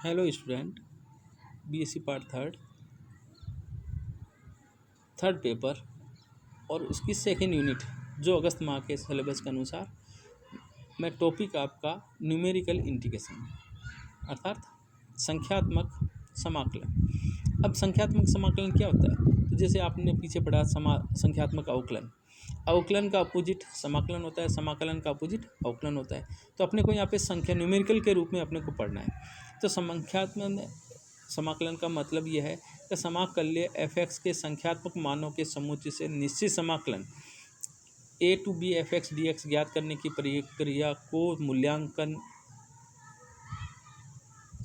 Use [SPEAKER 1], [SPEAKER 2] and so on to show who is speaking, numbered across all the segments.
[SPEAKER 1] Hello student. BSc part third paper और उसकी second unit जो अगस्त माह के सिलेबस के अनुसार मैं टॉपिक आपका न्यूमेरिकल इंटीग्रेशन अर्थात संख्यात्मक समाकलन। अब संख्यात्मक समाकलन क्या होता है? तो जैसे आपने पीछे पढ़ा संख्यात्मक अवकलन, अवकलन का अपोजिट समाकलन होता है, समाकलन का अपोजिट अवकलन होता है। तो अपने को यहाँ पे संख्या न्यूमेरिकल के रूप में अपने को पढ़ना है। तो संख्यात्मक समाकलन का मतलब यह है कि समाकल्य f(x) के संख्यात्मक मानों के समुच्चय से निश्चित समाकलन a to b f(x) dx ज्ञात करने की प्रक्रिया को मूल्यांकन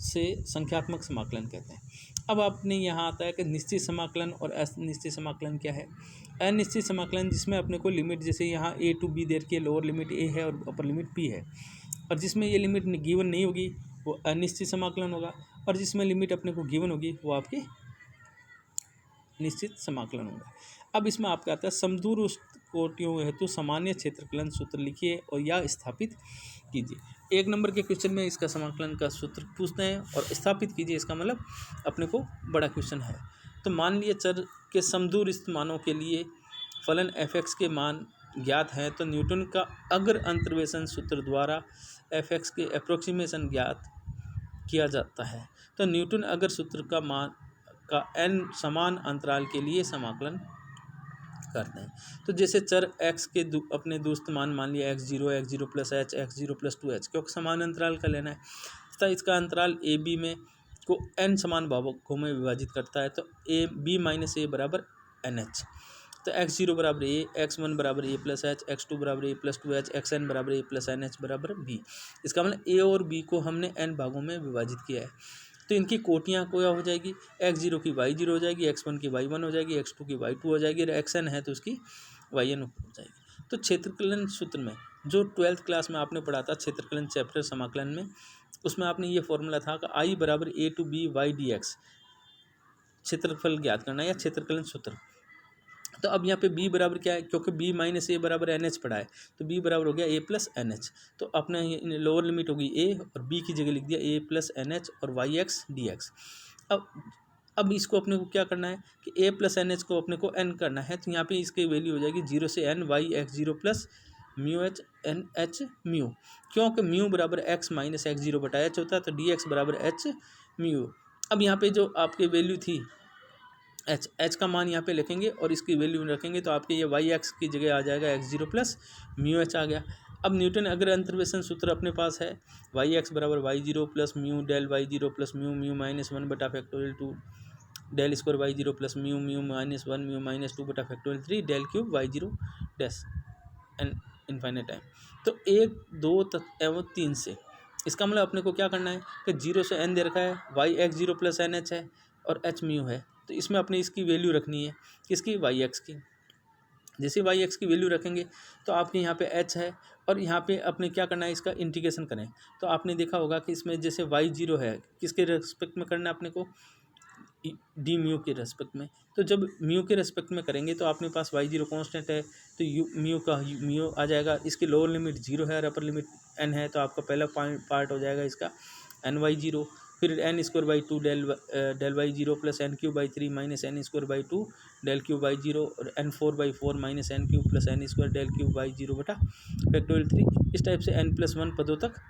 [SPEAKER 1] से संख्यात्मक समाकलन कहते हैं। अब आपने यहाँ आता है कि निश्चित समाकलन और अनिश्चित समाकलन क्या है। अनिश्चित समाकलन जिसमें अपने को लिमिट, जैसे यहाँ a to b दे रखी है, लोअर लिमिट a है और अपर लिमिट b है, और जिसमें ये लिमिट गिवन नहीं होगी वो अनिश्चित समाकलन होगा, और जिसमें लिमिट अपने को गिवन होगी वो आपकी निश्चित समाकलन होगा। अब इसमें आपका आता है समदूर कोटियों हेतु सामान्य क्षेत्रफलन सूत्र लिखिए और या स्थापित कीजिए। एक नंबर के क्वेश्चन में इसका समाकलन का सूत्र पूछते हैं और स्थापित कीजिए, इसका मतलब अपने को बड़ा क्वेश्चन है। तो मान लिए चर के समदूर मानों के लिए फलन f(x) के मान ज्ञात हैं, तो न्यूटन का अग्र अंतर्वेशन सूत्र द्वारा f(x) के अप्रोक्सीमेशन ज्ञात किया जाता है। तो न्यूटन अग्र सूत्र का मान का n समान अंतराल के लिए समाकलन करते हैं। तो जैसे चर x के अपने दोस्त मान लिया x0 plus h, x0 plus 2h, क्योंकि समान अंतराल का लेना है तथा इसका अंतराल a b में को n समान भागों में विभाजित करता है। तो a b माइनस a बराबर nh। तो x0 बराबर a, x1 बराबर a प्लस h, x2 बराबर a प्लस 2h, xn बराबर a प्लस nh बराबर b। इसका मतलब a और b को हमने n भागों में विभाजित किया है। तो इनकी कोटियाँ क्या हो जाएगी, x0 की y0 हो जाएगी, x1 की y1 हो जाएगी, x2 की y2 हो जाएगी, और xn है तो उसकी yn हो जाएगी। तो क्षेत्रफलन सूत्र में जो 12th क्लास में आपने पढ़ा था क्षेत्रफलन चैप्टर समाकलन में, उसमें आपने ये फॉर्मूला था कि I बराबर a to b y dx क्षेत्रफल ज्ञात करना या क्षेत्रफलन सूत्र। तो अब यहाँ पे b बराबर क्या है, क्योंकि b माइनस a बराबर एन एच पढ़ा है, तो b बराबर हो गया a प्लस एन एच। तो अपने लोअर लिमिट होगी a और b की जगह लिख दिया a प्लस एन एच और वाई एक्स डी एक्स। अब इसको अपने को क्या करना है कि a प्लस एन एच को अपने को n करना है। तो यहाँ पे इसकी वैल्यू हो जाएगी 0 से n y x zero plus mu h n h mu, क्योंकि म्यू बराबर x माइनस एक्स जीरो बटा एच होता है, तो डी एक्स बराबर एच म्यू। अब यहाँ पे जो आपकी वैल्यू थी h का मान यहाँ पे लिखेंगे और इसकी वैल्यू रखेंगे, तो आपके ये वाई एक्स की जगह आ जाएगा x0 प्लस म्यू एच आ गया। अब न्यूटन अग्र अंतर्वेशन सूत्र अपने पास है वाई एक्स बराबर y0 plus mu del y0 plus mu mu minus 1 बटा factorial 2 del square y0 plus mu mu minus 1 mu minus 2 बटा factorial 3 del cube y0 dash n infinite time. तो 1 2 एवं 3 से इसका मतलब अपने को क्या करना है कि 0 से n दे रखा है, y x zero plus n h है और एच म्यू है, तो इसमें अपने इसकी वैल्यू रखनी है किसकी, वाई एक्स की। जैसे वाई एक्स की वैल्यू रखेंगे तो आपके यहाँ पे एच है और यहाँ पे अपने क्या करना है, इसका इंटीग्रेशन करें। तो आपने देखा होगा कि इसमें जैसे y0 है किसके रेस्पेक्ट में करना है अपने को, डी म्यू के रेस्पेक्ट में। तो जब म्यू के रेस्पेक्ट में करेंगे तो अपने पास y0 कांस्टेंट है, तो म्यू का म्यू आ जाएगा, इसकी लोअर लिमिट 0 है और अपर लिमिट n है, तो आपका पहला पार्ट हो जाएगा इसका एन वाई जीरो, फिर N square by 2 del Y zero plus N cube by 3 minus N square by 2 del cube by zero, और N 4/4 minus N cube plus N square del cube by zero बटा factorial 3। इस type से n+1 पदों तक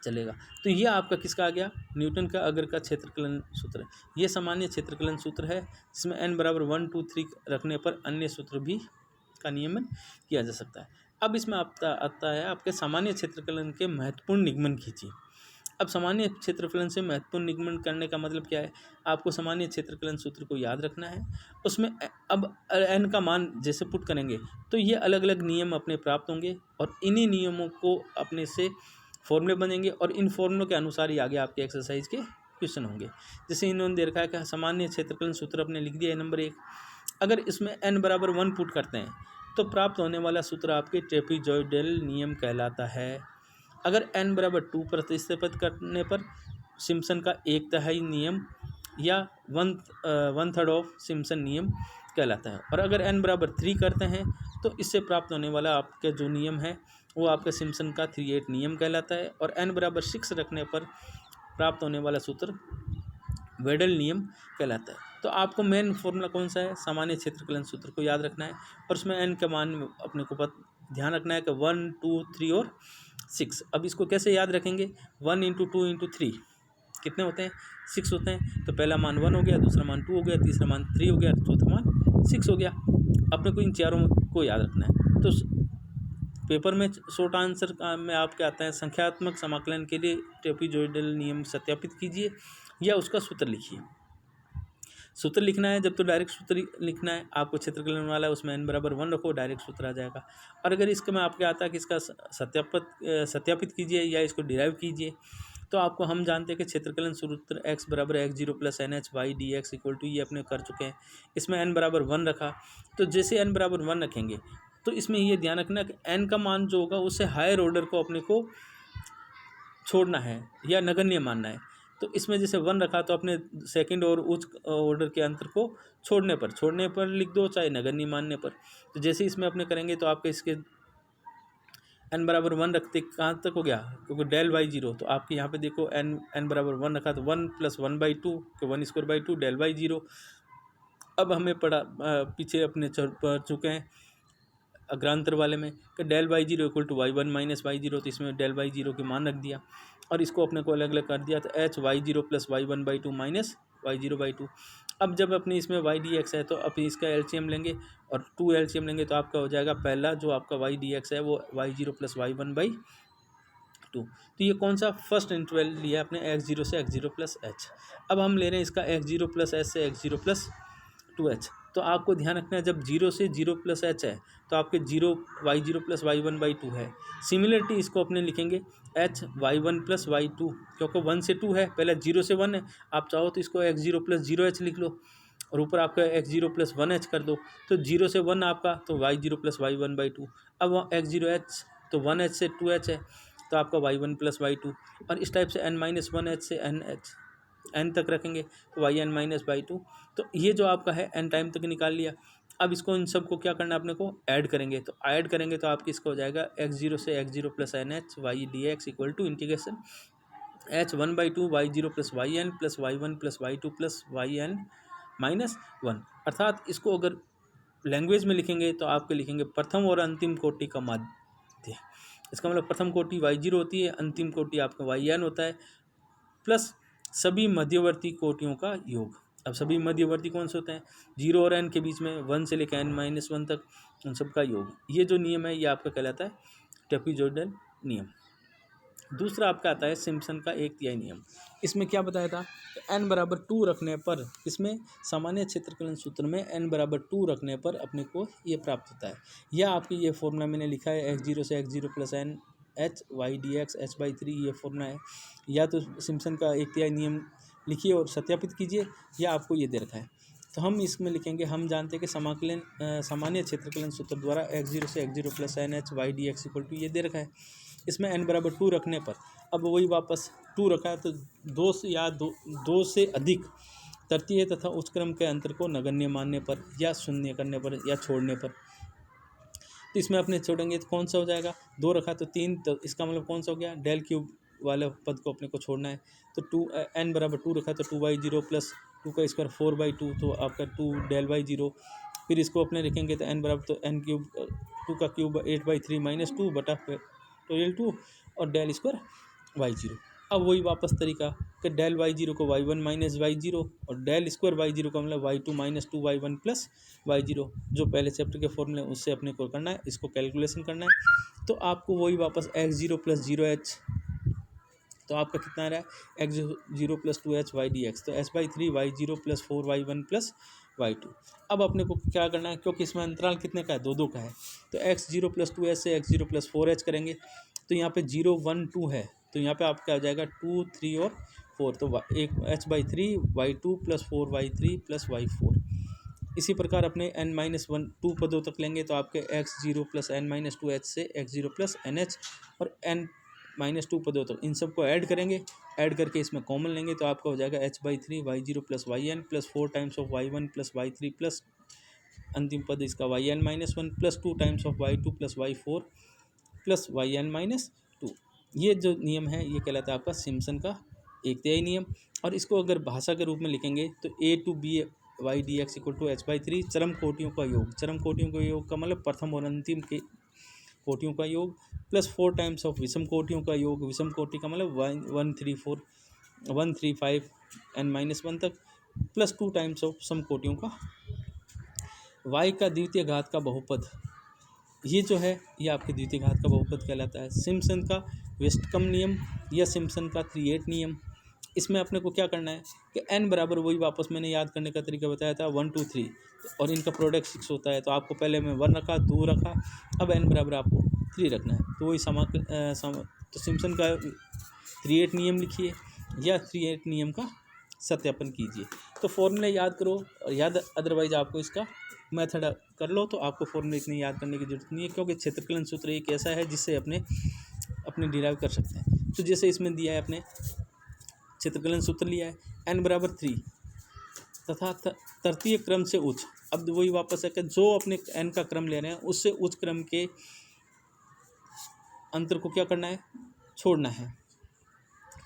[SPEAKER 1] चलेगा। तो ये आपका किसका आ गया, न्यूटन का अग्र का क्षेत्रफलन सूत्र। ये सामान्य क्षेत्रफलन सूत्र है जिसमें n बराबर 1 2 3 रखने पर अन्य सूत्र भी का नियमन किया जा सकता है। अब इसमें आता है आपके सामान्य क्षेत्रफलन के महत्वपूर्ण निगमन कीजिए। अब सामान्य क्षेत्रफलन से महत्वपूर्ण निगमन करने का मतलब क्या है, आपको सामान्य क्षेत्रफलन सूत्र को याद रखना है। उसमें अब n का मान जैसे पुट करेंगे तो ये अलग अलग नियम अपने प्राप्त होंगे और इन्हीं नियमों को अपने से फॉर्मूले बनेंगे और इन फॉर्मूलों के अनुसार ही आगे आपके एक्सरसाइज के क्वेश्चन होंगे। जैसे इन्होंने दे रखा है कि सामान्य क्षेत्रफलन सूत्र अपने लिख दिया है नंबर 1। अगर इसमें n बराबर 1 पुट करते हैं तो प्राप्त होने वाला सूत्र आपके ट्रेपीजॉइडल नियम कहलाता है। अगर n बराबर 2 प्रतिस्थापित करने पर सिम्पसन का 1/3 नियम या 1/3 ऑफ सिम्पसन नियम कहलाता है, और अगर n बराबर 3 करते हैं तो इससे प्राप्त होने वाला आपका जो नियम है वो आपका सिम्पसन का 3/8 नियम कहलाता है, और n बराबर 6 रखने पर प्राप्त होने वाला सूत्र वेडल नियम कहलाता है। तो आपको मेन फॉर्मूला कौन सा है, सामान्य क्षेत्रफलन सूत्र को याद रखना है और उसमें एन का मान अपने को ध्यान रखना है कि 1, 2, 3 और 6। अब इसको कैसे याद रखेंगे, 1 × 2 × 3 कितने होते हैं, 6 होते हैं। तो पहला मान 1 हो गया, दूसरा मान 2 हो गया, तीसरा मान 3 हो गया, चौथा मान 6 हो गया। अपने को इन चारों को याद रखना है। तो पेपर में शॉर्ट आंसर में आपके आता है संख्यात्मक समाकलन के लिए ट्रेपेजॉइडल नियम सत्यापित कीजिए या उसका सूत्र लिखिए। सूत्र लिखना है जब तो डायरेक्ट सूत्र लिखना है, आपको क्षेत्रफलन वाला है उसमें n = 1 रखो, डायरेक्ट सूत्र आ जाएगा। और अगर इसके में आपके आता है कि इसका सत्यापित कीजिए या इसको डिराइव कीजिए, तो आपको हम जानते हैं कि क्षेत्रफलन सूत्र x = x0 + nh y dx = ये अपने कर चुके हैं। इसमें n = 1 रखा, तो जैसे n = 1 रखेंगे तो इसमें ये ध्यान रखना कि n का मान जो होगा उससे हायर ऑर्डर को अपने को छोड़ना है या नगण्य मानना है। तो इसमें जैसे 1 रखा तो अपने सेकंड और उच्च ऑर्डर के अंतर को छोड़ने पर लिख दो, चाहे नगण्य मानने पर। तो जैसे इसमें अपने करेंगे तो आपके इसके n = 1 रखते कहाँ तक हो गया, क्योंकि del y0, तो आपके यहाँ पे देखो n = 1 रखा तो 1 + 1/2 कि 1² 2 del y0। अब हमें पढ़ा पीछे अपने पढ़ चुके हैं अग्रांतर वाले में कि del y0 = y1 - y0, तो इसमें del y0 के मान रख दिया और इसको अपने को अलग अलग कर दिया, तो h y0 + y1/2 - y0/2। अब जब अपने इसमें y dx है तो अपनी इसका एलसीएम लेंगे और 2 एलसीएम लेंगे तो आपका हो जाएगा पहला जो आपका y dx है वो y0 + y1/2। तो ये कौन सा फर्स्ट इंटरवल लिया अपने x0 से x0 + h। अब हम ले रहे हैं इसका x0 + h से x0 + 2h। तो आपको ध्यान रखना है जब 0 से 0 + h है तो आपके y0 + y1/2 है। सिमिलरिटी इसको अपने लिखेंगे h y1 + y2, क्योंकि 1 से 2 है, पहले 0 से 1 है। आप चाहो तो इसको x0 + 0h लिख लो और ऊपर आपका x0 + 1h कर दो, तो 0 से 1 आपका तो y0 + y1/2। अब x0h तो 1h से 2h है तो आपका y1 + y2, और इस टाइप से n-1h से n तक रखेंगे तो yn - y2। तो ये जो आपका है n टाइम तक निकाल लिया। अब इसको इन सब को क्या करना है अपने को ऐड करेंगे, तो ऐड करेंगे तो आपकी इसका हो जाएगा x0 से x0 + nh y dx = integration h 1/2 y0 + yn + y1 + y2 + yn - 1। अर्थात इसको अगर लैंग्वेज में लिखेंगे तो आपके लिखेंगे प्रथम और अंतिम कोटि का माध्य। इसका मतलब प्रथम कोटि y0 होती है, अंतिम कोटि आपका yn होता है, प्लस सभी मध्यवर्ती कोटियों का योग। अब सभी मध्यवर्ती कौन से होते हैं, 0 और n के बीच में 1 से लेकर n-1 तक, उन सब का योग। ये जो नियम है ये आपका कहलाता है ट्रेपेजॉइडल नियम। दूसरा आपका आता है सिम्पसन का 1/3 नियम। इसमें क्या बताया था, n = 2 रखने पर, इसमें सामान्य क्षेत्रफलन सूत्र में n = 2 रखने पर अपने को ये प्राप्त होता है। यह आपकी ये फॉर्मूला मैंने लिखा है x0 से x0 + n h y dx h/3, ये फॉर्मूला है। या तो सिम्पसन का 1/3 नियम लिखिए और सत्यापित कीजिए, या आपको ये दे रखा है। तो हम इसमें लिखेंगे, हम जानते हैं कि सामान्य क्षेत्रफलन सूत्र द्वारा x0 से x0 + n h y dx = ये दे रखा है। इसमें n = 2 रखने पर, अब वही वापस 2 रखा है तो 2 से अधिक तृतीय तथा उच्च क्रम के अंतर को नगण्य मानने पर या शून्य करने पर या छोड़ने पर, तो इसमें अपने छोड़ेंगे तो कौन सा हो जाएगा, 2 रखा तो 3, तो इसका मतलब कौन सा हो गया, del क्यूब वाले पद को अपने को छोड़ना है। तो n = 2 रखा तो 2y0 + 2² 4/2, तो आपका 2 del y0। फिर इसको अपने लिखेंगे तो n = तो n क्यूब 2 का क्यूब 8/3 - 2 बटा 12 और del स्क्वायर y0। अब वही वापस तरीका कि del y0 को y1 - y0 और del स्क्वायर y0 का मतलब y2 - 2y1 + y0, जो पहले चैप्टर के फॉर्मूले उससे अपने को करना है, इसको कैलकुलेशन करना है। तो आपको वही वापस x0 + 0h, तो आपका कितना आ रहा है x0 + 2h y dx, तो h/3 y0 + 4y1 + y2। अब अपने को क्या करना है, क्योंकि इसमें अंतराल कितने का है, 2 का है, तो x0 + 2h से x0 + 4h करेंगे। तो यहाँ पे 0 1 2 है, तो यहाँ पे आपका आ जाएगा 2 3 और 4, तो एक h/3 y2 + 4y3 + y4। इसी प्रकार अपने n-1 2 पदों तक लेंगे तो आपके x0 + n-2h से x0 + nh और n-2 पदों तक, इन सब को ऐड करेंगे। ऐड करके इसमें कॉमन लेंगे तो आपका हो जाएगा h/3 y0 + yn + 4 times of y1 + y3 plus अंतिम पद इसका yn-1 + 2 times of y2 + y4 + yn-2। ये जो नियम है ये कहलाता है आपका सिम्पसन का एक तिहाई नियम। और इसको अगर भाषा के रूप में लिखेंगे तो a to b y d x equal to h/3 चरम कोटियों का योग। चरम कोटियों का योग का मतलब प्रथम और अंतिम के कोटियों का योग प्लस 4 टाइम्स ऑफ विषम कोटियों का योग। विषम कोटि का मतलब 135 n-1 तक प्लस 2 टाइम्स ऑफ सम कोटियों का। y का द्वितीय घात का बहुपद, ये जो है ये आपके द्वितीय घात का बहुपद कहलाता है। सिम्पसन का वेस्टकम नियम या सिम्पसन का 3/8 नियम। इसमें अपने को क्या करना है कि n बराबर वही वापस मैंने याद करने का तरीका बताया था 1 2 3 और इनका प्रोडक्ट 6 होता है। तो आपको पहले मैं 1 रखा, 2 रखा, अब n बराबर आपको 3 रखना है। तो वही तो सिम्पसन का 3/8 नियम लिखिए या 3/8 नियम का सत्यापन कीजिए। तो फॉर्मूले याद करो और याद, अदरवाइज आपको इसका मेथड कर लो तो आपको फॉर्मूले इतनी याद करने की जरूरत नहीं है, क्योंकि क्षेत्रकलन सूत्र एक ऐसा है जिससे अपने डिराइव कर सकते हैं। तो जैसे इसमें दिया है, अपने क्षेत्रकलन सूत्र लिया है n बराबर 3 तथा तृतीय क्रम से उच्च। अब वही वापस है कि जो अपने n का क्रम ले रहे हैं उससे उच्च क्रम के अंतर को क्या करना है, छोड़ना है।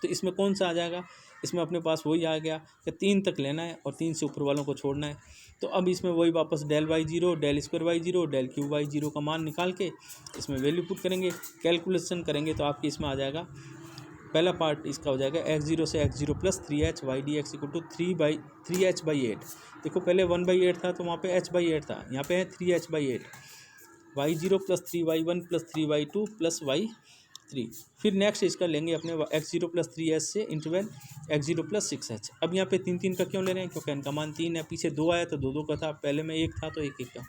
[SPEAKER 1] तो इसमें कौन सा आ जाएगा, इसमें अपने पास वही आ गया कि 3 तक लेना है और 3 से ऊपर वालों को छोड़ना है। तो अब इसमें वही वापस del y0 del square y0 del cube y0 का मान निकाल के इसमें वैल्यू पुट करेंगे, कैलकुलेशन करेंगे तो आपके इसमें आ जाएगा, पहला पार्ट इसका हो जाएगा x0 से x0 plus 3h y d x equal to 3h/8। देखो पहले 1/8 था तो वहाँ पे h/8 था, यहाँ पे है 3h/8। y0 plus 3y1 plus 3y2 plus y3। फिर नेक्स्ट इसका लेंगे अपने x0 प्लस 3h से इंटरवल x0 प्लस 6h। अब यहाँ पे 3 का क्यों ले रहे हैं, क्योंकि n का मान 3 है, पीछे 2 आया तो 2 का था, पहले में 1 था तो 1 का,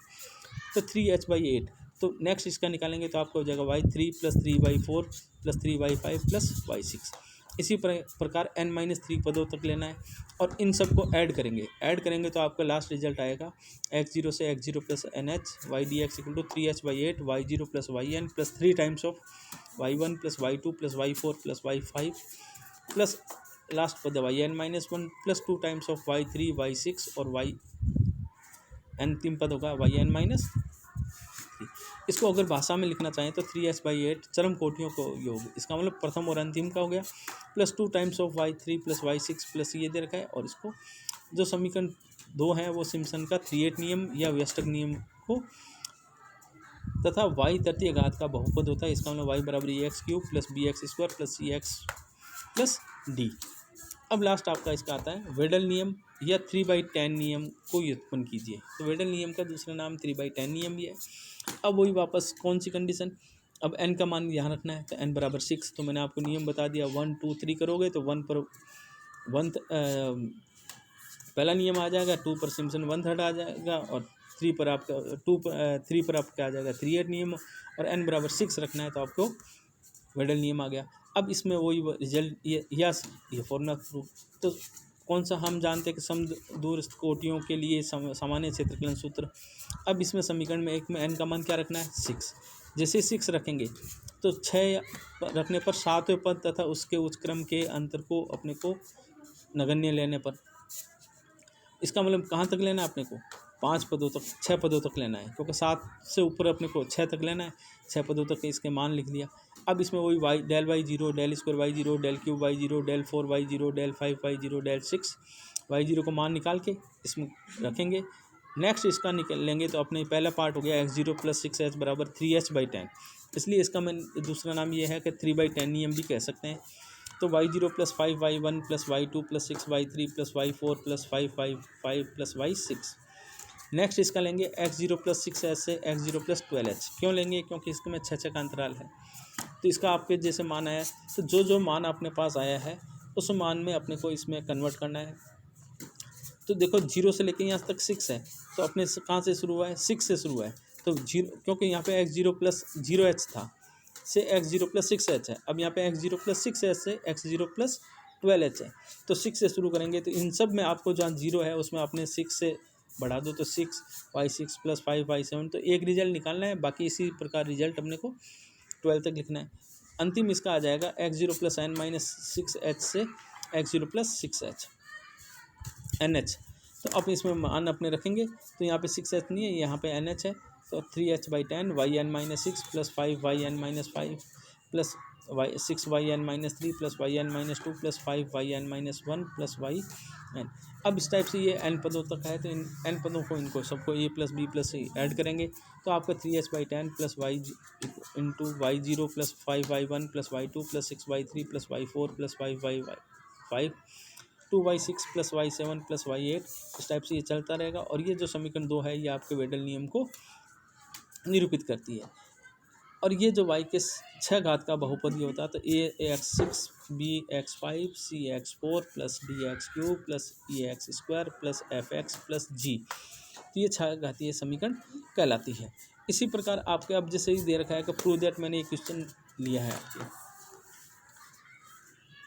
[SPEAKER 1] तो 3h/8। तो नेक्स्ट इसका निकालेंगे तो आपको हो जाएगा y3 plus 3y4 plus 3y5 plus y6। इसी प्रकार n-3 पदों तक लेना है और इन सबको ऐड करेंगे तो आपका लास्ट रिजल्ट आएगा x0 से x0 plus nh y d x equal to 3h/8 y0 plus yn plus 3 times of y1 plus y2 plus y4 plus y5 plus last पद yn-1 plus 2 times of y3 y6 और अंतिम पद होगा yn-3। इसको अगर भाषा में लिखना चाहें तो 3h/8 चरम कोटियों को योग, इसका मतलब प्रथम और अंतिम का हो गया, plus 2 times of y3 plus y6 plus ये दे रखा है। और इसको जो समीकरण 2 है वो सिम्पसन का 3/8 नियम या वेस्टक नियम को, तथा y तृतीय घात का बहुपद होता है, इसका मतलब y बराबर ax³ plus bx² plus cx plus d। अब लास्ट आपका इसका आता है वेडल नियम या 3/10 नियम को व्युत्पन्न कीजिए। तो वेडल नियम का दूसरा नाम 3/10 नियम भी है। अब वही वापस कौन सी कंडीशन, अब n का मान यहाँ रखना है तो n बराबर 6। तो मैंने आपको नियम बता दिया, 1 2 3 करोगे तो 1 पर पहला नियम आ जाएगा, 2 पर सिम्पसन 1/3 आ जाएगा और 3 पर आपका 3 पर आपका आ जाएगा 3/8 नियम और n बराबर 6 रखना है तो आपको वेडल नियम आ गया। अब इसमें वही रिजल्ट ये फॉर्मूला प्रूफ। तो कौन सा हम जानते हैं कि समदूरस्थ कोटियों के लिए सामान्य क्षेत्रफलन सूत्र। अब इसमें समीकरण में एक में n का मान क्या रखना है 6। जैसे 6 रखेंगे तो 6 रखने पर 7वें पद तथा उसके उच्च क्रम के अंतर को अपने को नगण्य लेने पर, इसका मतलब कहाँ तक लेना है अपने को 5 पदों तक 6 पदों तक लेना है, क्योंकि 7 से ऊपर अपने को 6 तक लेना है, 6 पदों तक इसके मान लिख दिया। अब इसमें वही del y0 del square y0 del cube y0 del 4y0 del 5y0 del 6y0 को मान निकाल के इसमें रखेंगे। नेक्स्ट इसका निकालेंगे तो अपने पहला पार्ट हो गया x0 प्लस 6h बराबर 3h/10। इसलिए इसका मैं दूसरा नाम ये है कि 3/10 नियम भी कह सकते हैं। तो y0 plus 5y1 plus y2 plus 6y3 plus y4 plus 5y5 plus y6। Next इसका लेंगे x0 प्लस 6h से x0 प्लस 12h। क्यों लेंगे, क्योंकि इसके में 6 का अंतराल है। तो इसका आपके जैसे मान आया तो जो मान अपने पास आया है उस मान में अपने को इसमें कन्वर्ट करना है। तो देखो 0 से लेकर यहाँ तक 6 है, तो अपने कहाँ से शुरू हुआ है 6 से शुरू हुआ है। तो 0 क्योंकि यहाँ पे x0 प्लस 0h था से x0 प्लस 6h है। अब यहाँ पे x0 प्लस 6h से x0 प्लस 12h है। तो 6 से शुरू करेंगे तो इन सब में आपको जहाँ 0 है उसमें आपने 6 से बढ़ा दो तो 6y6 प्लस 5y7। तो एक रिजल्ट निकालना है, बाकी इसी प्रकार रिजल्ट अपने को 12 तक लिखना है। अंतिम इसका आ जाएगा x0 प्लस n-6h से x0 प्लस 6h nh। तो अब इसमें मान अपने रखेंगे तो यहाँ पे 6h नहीं है, यहाँ पे nh है। तो 3h/10 yn-6 plus 5yn-5 plus 6y(n-3) plus y(n-2) plus 5y(n-1) plus y(n). अब इस टाइप से ये n पदों तक है, तो इन n पदों को इनको सबको a plus b plus c add करेंगे तो आपका 3h/10 plus y into y0 plus 5y1 plus y2 plus 6y3 plus y4 plus 5y5 2y6 plus y7 plus y8। इस टाइप से ये चलता रहेगा। और ये जो समीकरण 2 है ये आपके वेडल नियम को निरूपित करती है। और ये जो y के 6 घात का बहुपदी होता है तो ax6 bx5 cx4 plus dx3 plus ex² plus fx plus g, तो ये 6 घातीय समीकरण कहलाती है। इसी प्रकार आपके अब जैसे ही दे रखा है कि प्रूव दैट, मैंने एक क्वेश्चन लिया है आपके